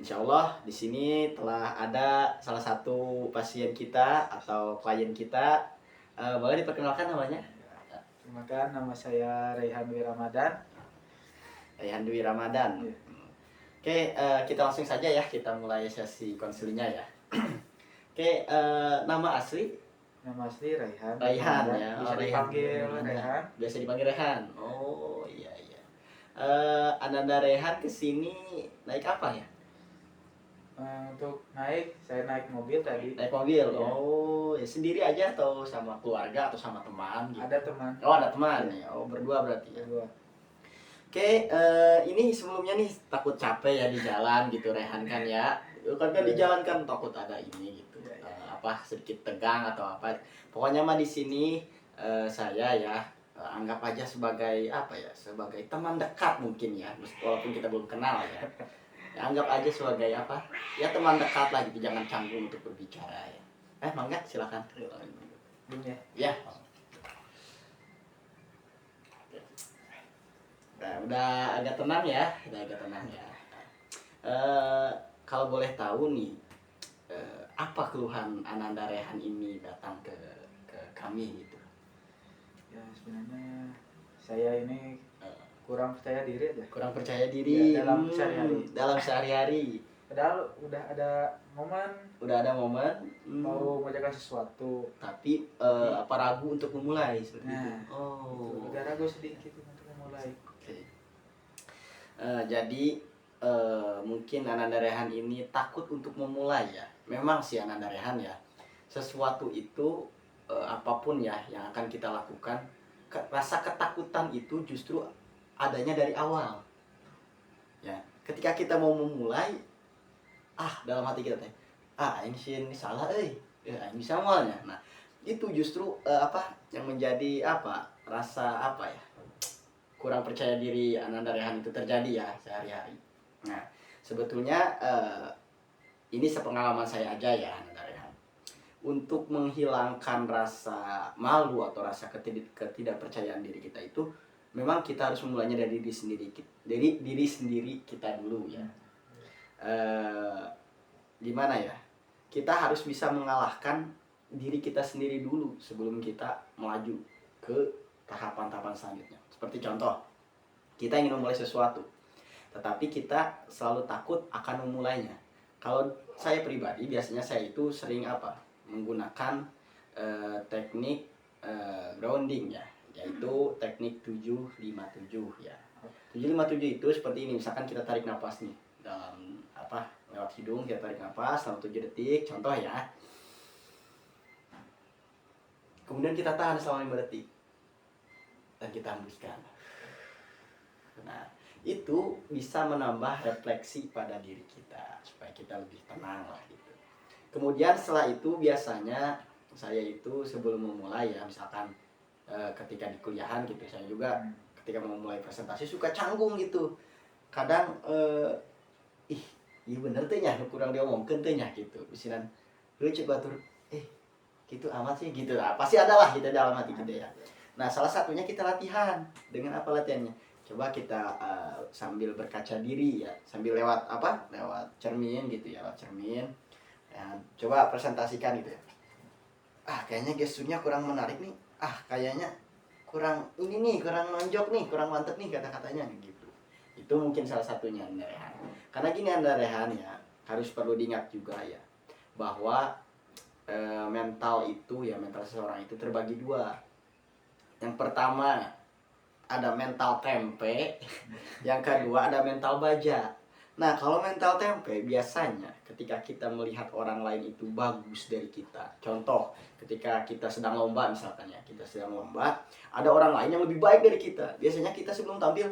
Insya Allah di sini telah ada salah satu pasien kita atau klien kita. Boleh diperkenalkan namanya? Perkenalkan, nama saya Raihan Dwi Ramadan. Raihan Dwi Ramadan. Ya. Oke, kita langsung saja ya, kita mulai sesi konseling ya. Oke, nama asli? Nama asli Raihan. Raihan Ramadan. ya. Bisa Oh, dipanggil Raihan. Biasa dipanggil Raihan. Oh iya iya. Ananda Raihan kesini naik apa ya? Untuk naik, saya naik mobil tadi. Naik mobil. Ya. Oh, ya sendiri aja atau sama keluarga atau sama teman gitu? Ada teman. Oh, ada teman Ya. ya. Oh, berdua berarti ya. Berdua. Oke, ini sebelumnya nih takut capek ya di jalan gitu Rehan kan ya. Kan di jalan kan takut ada ini gitu. Apa sedikit tegang atau apa. Pokoknya mah di sini saya ya anggap aja sebagai apa ya? Sebagai teman dekat mungkin ya. Walaupun kita belum kenal ya. Ya, anggap aja sebagai apa? Ya teman dekat lah gitu, jangan canggung untuk berbicara ya. Mangga silakan. Belum ya? Ya. Nah, udah agak tenang ya, kalau boleh tahu nih, apa keluhan Ananda Rehan ini datang ke kami gitu? Ya, sebenarnya saya ini kurang percaya diri aja. Kurang percaya diri ya, dalam sehari-hari. Dalam sehari-hari. Padahal udah ada momen mau mengerjakan sesuatu, tapi apa ragu untuk memulai seperti itu. Oh, agak ragu sedikit untuk memulai. Okay. Jadi mungkin Ananda Rehan ini takut untuk memulai ya. Memang sih Ananda Rehan ya, sesuatu itu apapun ya yang akan kita lakukan, rasa ketakutan itu justru adanya dari awal. Ya, ketika kita mau memulai, dalam hati kita teh, ini salah ya ini samanya. Nah, itu justru apa yang menjadi apa rasa apa ya, kurang percaya diri Ananda Rehan itu terjadi ya sehari-hari. Nah, sebetulnya ini sepengalaman saya aja ya Ananda Rehan. Untuk menghilangkan rasa malu atau rasa ketidakpercayaan diri kita itu, memang kita harus memulainya dari diri sendiri kita dulu ya. Gimana ya? Kita harus bisa mengalahkan diri kita sendiri dulu sebelum kita melaju ke tahapan-tahapan selanjutnya. Seperti contoh, kita ingin memulai sesuatu, tetapi kita selalu takut akan memulainya. Kalau saya pribadi, biasanya saya itu sering menggunakan teknik grounding ya, yaitu teknik 757 ya. 757 itu seperti ini, misalkan kita tarik nafas nih dalam lewat hidung, kita tarik nafas selama 7 detik, contoh ya. Kemudian kita tahan selama 5 detik dan kita hembuskan. Nah, itu bisa menambah refleksi pada diri kita supaya kita lebih tenang lah gitu. Kemudian setelah itu biasanya saya itu sebelum memulai ya, misalkan ketika di kuliahan gitu, saya juga ketika mau mulai presentasi suka canggung gitu. Kadang iya bener teh nya kurang diomongkeun teh nya gitu. Bisinan heuh batur gitu amat sih gitu lah. Pasti ada lah gitu dalam hati kita ya. Nah, salah satunya kita latihan. Dengan apa latihannya? Coba kita sambil berkaca diri ya, sambil lewat cermin gitu ya, lewat cermin. Ya, coba presentasikan gitu ya. Kayaknya gesturnya kurang menarik nih. Kayaknya kurang ini nih, kurang nonjok nih, kurang mantep nih kata-katanya gitu. Itu mungkin salah satunya Anda Rehan. Karena gini Anda Rehan ya, harus perlu diingat juga ya, bahwa mental seseorang itu terbagi dua. Yang pertama ada mental tempe, yang kedua ada mental baja. Nah, kalau mental tempe biasanya ketika kita melihat orang lain itu bagus dari kita. Contoh, ketika kita sedang lomba misalkan ya, ada orang lain yang lebih baik dari kita. Biasanya kita sebelum tampil,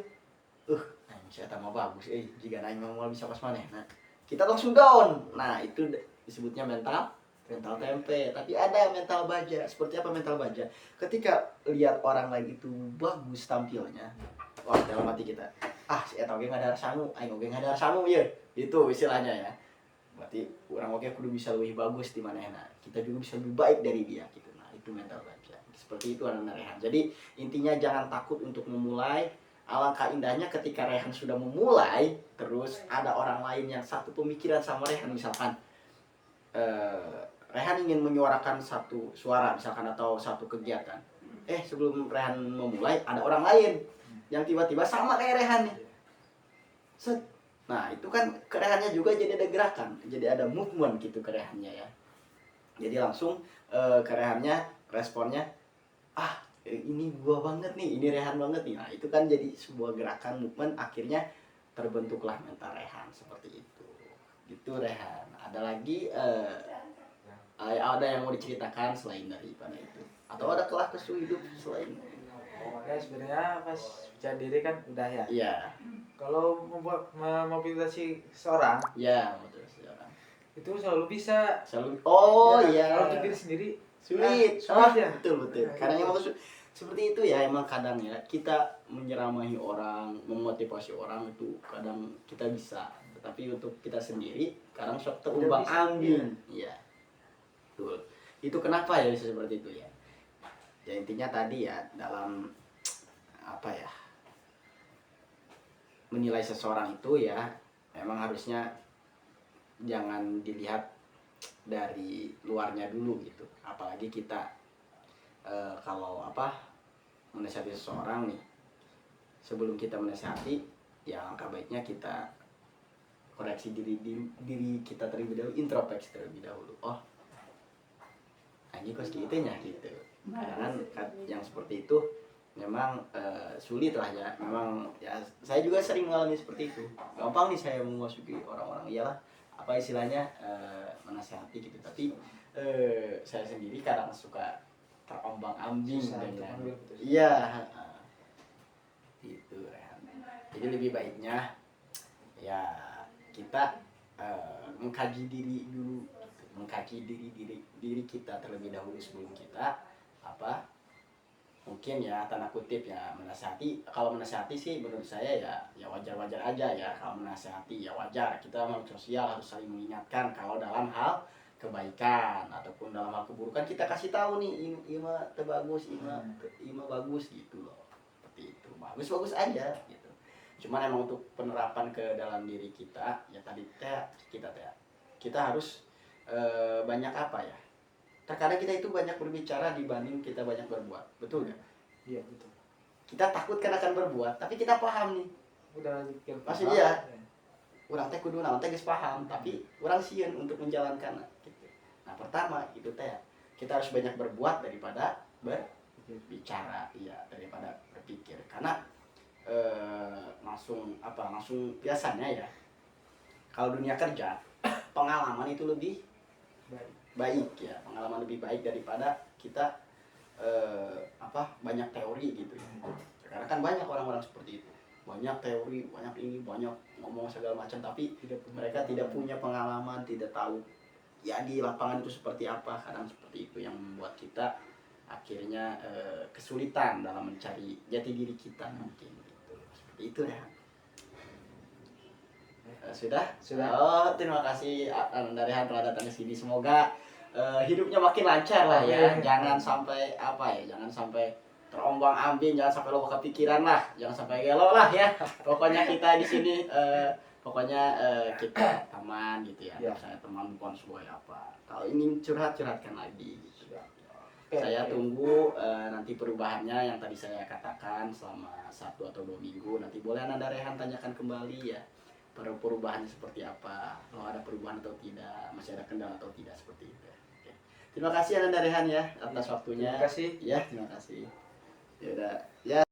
saya tambah bagus, jika naik mau bisa pas maneh. Nah, kita langsung down. Nah, itu disebutnya mental tempe. Tapi ada mental baja. Seperti apa mental baja? Ketika lihat orang lain itu bagus tampilnya, dalam hati kita, si eta oge ngadar sangu, aing oge ngadar sangu ya. Itu istilahnya ya. Berarti orang oge kudu bisa lebih bagus di manehna. Kita juga bisa lebih baik dari dia gitu. Nah, itu mental baja. Seperti itu Ananda Rehan. Jadi intinya jangan takut untuk memulai, alangkah indahnya ketika Rehan sudah memulai, terus ada orang lain yang satu pemikiran sama Rehan, misalkan Rehan ingin menyuarakan satu suara misalkan atau satu kegiatan. Sebelum Rehan memulai ada orang lain yang tiba-tiba sama kayak Rehan nih. Set. Nah itu kan kerehannya juga jadi ada gerakan, jadi ada movement gitu kerehannya ya. Jadi langsung kerehannya responnya, ini gua banget nih, ini Rehan banget nih. Nah itu kan jadi sebuah gerakan movement, akhirnya terbentuklah mental Rehan seperti itu. Gitu Rehan. Ada lagi ada yang mau diceritakan selain daripada itu? Atau ada kelah kesah hidup selain? Ya sebenarnya pas percaya diri kan udah ya. Iya. Kalau memobilisasi seseorang, Ya, betul seorang. itu selalu bisa. Selalu. Kalau untuk diri sendiri sulit. Sulit ya. Betul. Karena emang seperti itu ya, emang kadang ya kita menyeramahi orang, memotivasi orang itu kadang kita bisa, tetapi untuk kita sendiri kadang sok terumbang ambing. Iya. Betul. Itu kenapa ya bisa seperti itu ya? Ya intinya tadi ya, dalam apa ya, menilai seseorang itu ya memang harusnya jangan dilihat dari luarnya dulu gitu. Apalagi kita kalau menasihati seseorang nih, sebelum kita menasihati ya alangkah baiknya kita koreksi diri kita terlebih dahulu, introspeksi terlebih dahulu. Ini kok segitunya gitu. Kadang yang seperti itu memang sulit lah ya. Memang ya saya juga sering mengalami seperti itu. Gampang nih saya memasuki orang-orang, iyalah apa istilahnya menasihati gitu. Tapi saya sendiri kadang suka terombang-ambing dengan gitu Rehan. Jadi lebih baiknya ya kita mengkaji diri dulu, mengkaji diri kita terlebih dahulu sebelum kita mungkin ya tanda kutip ya menasihati. Kalau menasihati sih menurut saya ya wajar-wajar aja ya. Kalau menasihati ya wajar, kita makhluk sosial harus saling mengingatkan. Kalau dalam hal kebaikan ataupun dalam hal keburukan kita kasih tahu nih, ima bagus, ima bagus gitu loh. Seperti itu, bagus aja gitu. Cuman emang untuk penerapan ke dalam diri kita ya tadi kita harus banyak ya, terkadang kita itu banyak berbicara dibanding kita banyak berbuat, betul nggak? Iya betul. Kita takut kan akan berbuat, tapi kita paham nih. Udah pasti dia orang teh kudu naon teh geus paham, tapi orang sieun untuk menjalankan gitu. Nah pertama itu kita harus banyak berbuat daripada berbicara, daripada berpikir. Karena langsung biasanya ya kalau dunia kerja pengalaman itu lebih baik ya, pengalaman lebih baik daripada kita banyak teori gitu ya. Karena kan banyak orang-orang seperti itu, banyak teori, banyak ini, banyak ngomong segala macam, tapi mereka tidak punya pengalaman, tidak tahu ya di lapangan itu seperti apa. Kadang seperti itu yang membuat kita akhirnya kesulitan dalam mencari jati diri kita mungkin gitu. Seperti itu ya. Sudah. Terima kasih dari Han telah datang ke sini. Semoga hidupnya makin lancar lah ya. Jangan sampai jangan sampai terombang-ambing, jangan sampai lo kepikiran lah, jangan sampai gelo lah ya. Pokoknya kita di sini kita teman gitu ya. Saya teman bukan sebuah apa. Kalau ingin curhatkan lagi gitu. Saya tunggu nanti perubahannya yang tadi saya katakan selama 1 atau 2 minggu. Nanti boleh Anda Rehan tanyakan kembali ya. Perubahannya seperti apa, kalau ada perubahan atau tidak, masih ada kendala atau tidak, seperti itu. Oke. Terima kasih Anda Rehan ya atas waktunya. Terima kasih. Ya, terima kasih. Ya udah. Ya.